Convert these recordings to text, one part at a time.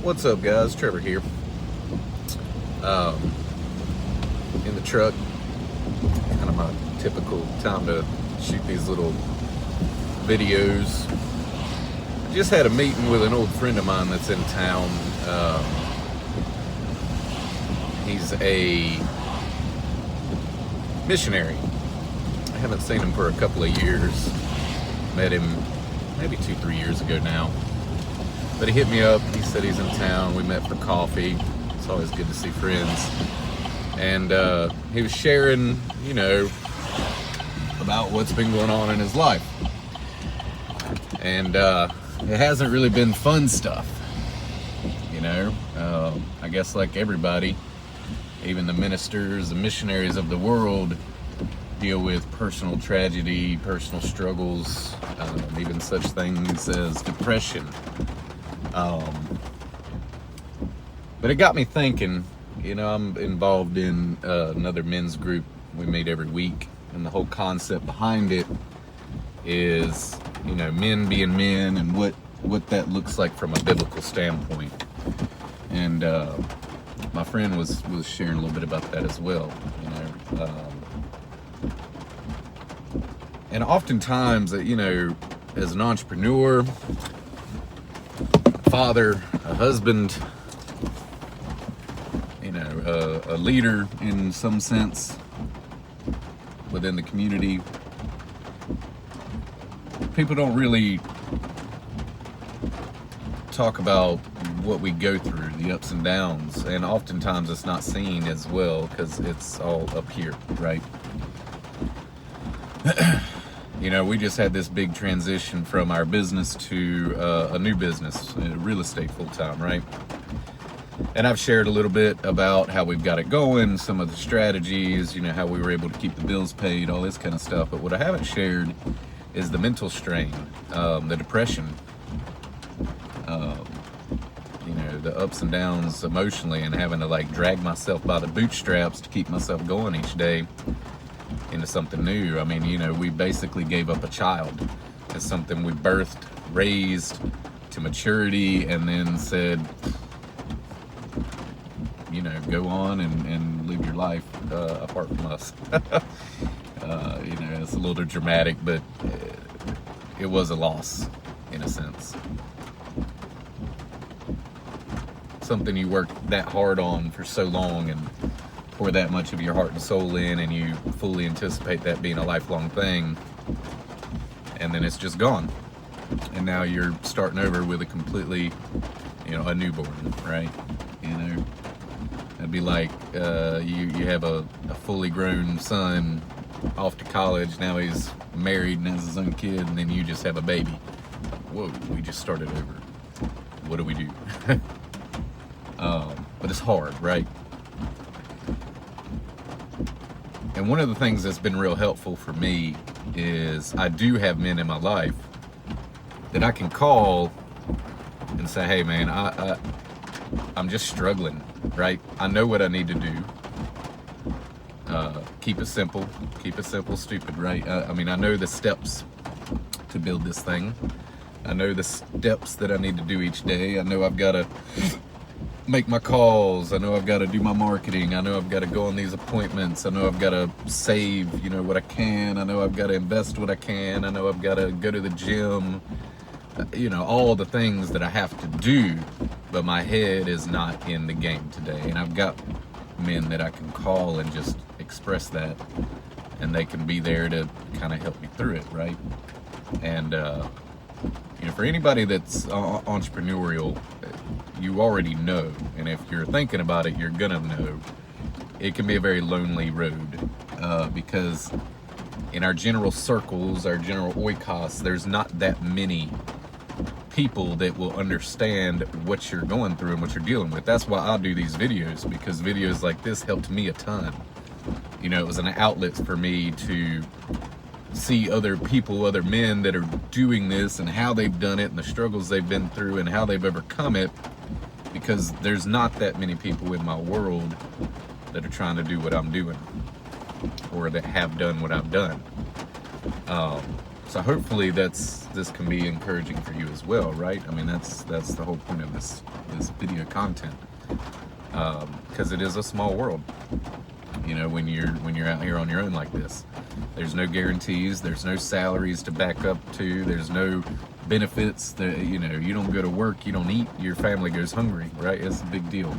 What's up, guys? Trevor here. In the truck, kind of my typical time to shoot these little videos. I just had a meeting with an old friend of mine that's in town. He's a missionary. I haven't seen him for a couple of years. Met him maybe 2-3 years ago now. But he hit me up. He said he's in town. We met for coffee. It's always good to see friends. And he was sharing, about what's been going on in his life. And it hasn't really been fun stuff. I guess like everybody, even the ministers, the missionaries of the world deal with personal tragedy, personal struggles, even such things as depression. But it got me thinking. I'm involved in another men's group. We meet every week, and the whole concept behind it is, men being men and what that looks like from a biblical standpoint. And my friend was sharing a little bit about that as well. And oftentimes, as an entrepreneur, father, a husband, a leader in some sense within the community, people don't really talk about what we go through, the ups and downs, and oftentimes it's not seen as well because it's all up here, right? We just had this big transition from our business to a new business, real estate full-time, right? And I've shared a little bit about how we've got it going, some of the strategies, how we were able to keep the bills paid, all this kind of stuff. But what I haven't shared is the mental strain, the depression, the ups and downs emotionally, and having to drag myself by the bootstraps to keep myself going each day into something new. We basically gave up a child. It's something we birthed, raised to maturity, and then said, go on and live your life apart from us. It's a little dramatic, but it was a loss in a sense. Something you worked that hard on for so long and pour that much of your heart and soul in, and you fully anticipate that being a lifelong thing, and then it's just gone. And now you're starting over with a completely, a newborn, right? It'd be like you have a fully grown son off to college. Now he's married and has his own kid, and then you just have a baby. Whoa, we just started over. What do we do? But it's hard, right? And one of the things that's been real helpful for me is I do have men in my life that I can call and say, hey man, I'm just struggling, right? I know what I need to do. Keep it simple, stupid, right? I know the steps to build this thing. I know the steps that I need to do each day. I know I've got to make my calls. I know I've got to do my marketing. I know I've got to go on these appointments. I know I've got to save, what I can. I know I've got to invest what I can. I know I've got to go to the gym. All the things that I have to do, but my head is not in the game today. And I've got men that I can call and just express that, and they can be there to kind of help me through it, right? And, for anybody that's entrepreneurial, you already know, and if you're thinking about it, you're gonna know, it can be a very lonely road, because in our general circles, our general oikos, there's not that many people that will understand what you're going through and what you're dealing with. That's why I do these videos, because videos like this helped me a ton. It was an outlet for me to see other people, other men that are doing this and how they've done it and the struggles they've been through and how they've overcome it, because there's not that many people in my world that are trying to do what I'm doing or that have done what I've done. So hopefully this can be encouraging for you as well, right? I mean, that's the whole point of this video content, because it is a small world. You know, when you're out here on your own like this, there's no guarantees, there's no salaries to back up to, there's no benefits. That, you know, you don't go to work, you don't eat, your family goes hungry, right? It's a big deal,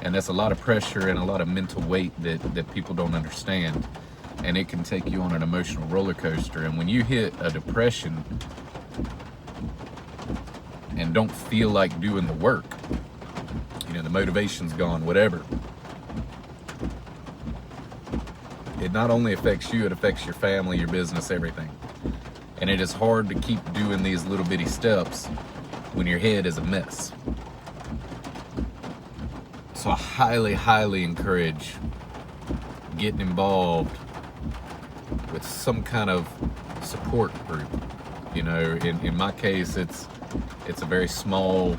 and that's a lot of pressure and a lot of mental weight that people don't understand, and it can take you on an emotional roller coaster. And when you hit a depression and don't feel like doing the work, you know, the motivation's gone, whatever, it not only affects you, it affects your family, your business, everything. And it is hard to keep doing these little bitty steps when your head is a mess. So I highly, highly encourage getting involved with some kind of support group. You know, in my case, it's a very small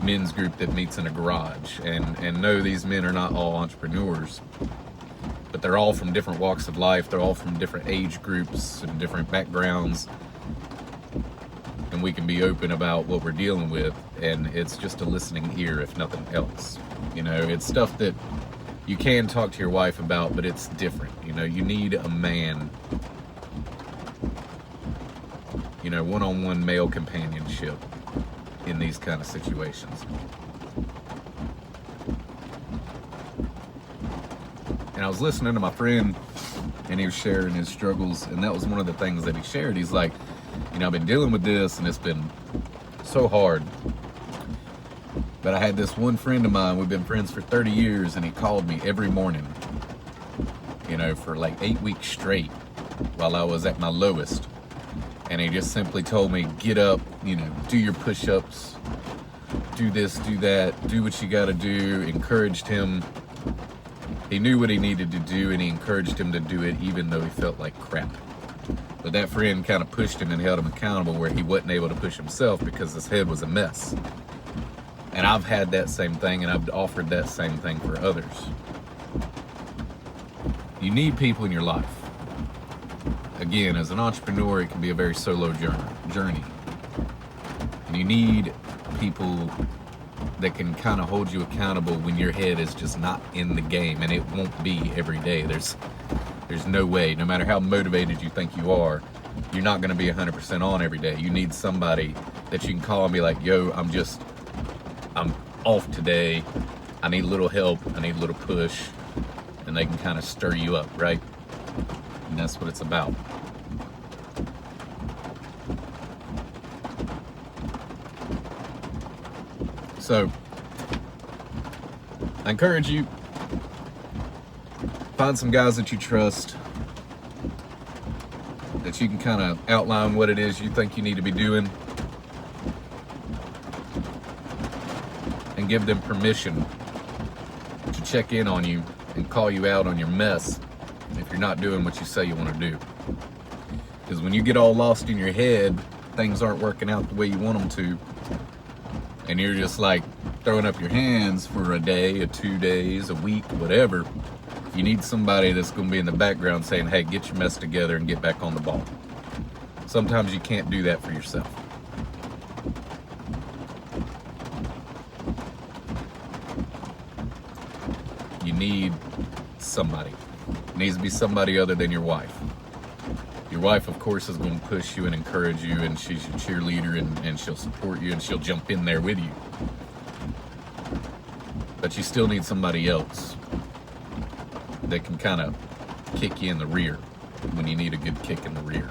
men's group that meets in a garage. And no, these men are not all entrepreneurs, but they're all from different walks of life. They're all from different age groups and different backgrounds. And we can be open about what we're dealing with. And it's just a listening ear, if nothing else. You know, it's stuff that you can talk to your wife about, but it's different. You know, you need a man, you know, one-on-one male companionship in these kind of situations. And I was listening to my friend, and he was sharing his struggles, and that was one of the things that he shared. He's like, you know, I've been dealing with this, and it's been so hard. But I had this one friend of mine, we've been friends for 30 years, and he called me every morning, you know, for like 8 weeks straight while I was at my lowest. And he just simply told me, get up, you know, do your push-ups, do this, do that, do what you gotta do. Encouraged him. He knew what he needed to do, and he encouraged him to do it even though he felt like crap. But that friend kind of pushed him and held him accountable where he wasn't able to push himself because his head was a mess. And I've had that same thing, and I've offered that same thing for others. You need people in your life. Again, as an entrepreneur, it can be a very solo journey. And you need people that can kind of hold you accountable when your head is just not in the game, and it won't be every day. There's no way, no matter how motivated you think you are, you're not going to be 100% on every day. You need somebody that you can call and be like, yo, I'm off today, I need a little help, I need a little push, and they can kind of stir you up, right? And that's what it's about. So, I encourage you, find some guys that you trust, that you can kind of outline what it is you think you need to be doing, and give them permission to check in on you and call you out on your mess if you're not doing what you say you want to do. Because when you get all lost in your head, things aren't working out the way you want them to, and you're just like throwing up your hands for a day, or 2 days, a week, whatever. You need somebody that's going to be in the background saying, hey, get your mess together and get back on the ball. Sometimes you can't do that for yourself. You need somebody. It needs to be somebody other than your wife. Your wife, of course, is going to push you and encourage you, and she's your cheerleader, and she'll support you, and she'll jump in there with you. But you still need somebody else that can kind of kick you in the rear when you need a good kick in the rear.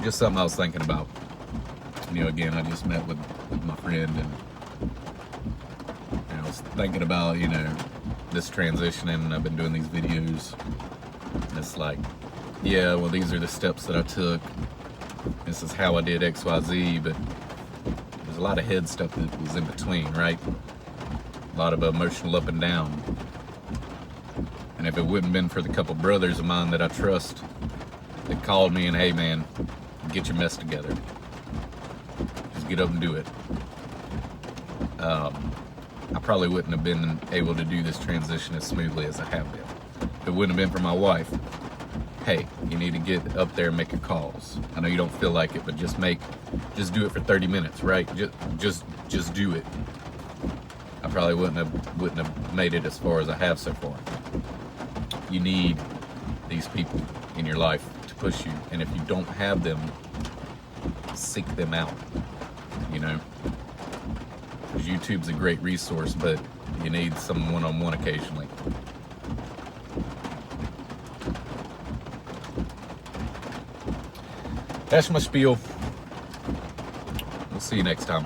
Just something I was thinking about. You know, again, I just met with my friend, and I was thinking about, you know, this transition, and I've been doing these videos. And it's like, yeah, well, these are the steps that I took. This is how I did X, Y, Z, but there's a lot of head stuff that was in between, right? A lot of emotional up and down. And if it wouldn't been for the couple brothers of mine that I trust that called me and, hey man, get your mess together. Just get up and do it. I probably wouldn't have been able to do this transition as smoothly as I have been. If it wouldn't have been for my wife, hey, you need to get up there and make your calls. I know you don't feel like it, but just do it for 30 minutes, right? Just do it. I probably wouldn't have made it as far as I have so far. You need these people in your life to push you, and if you don't have them, seek them out. You know, because YouTube's a great resource, but you need some one-on-one occasionally. That's my spiel. We'll see you next time.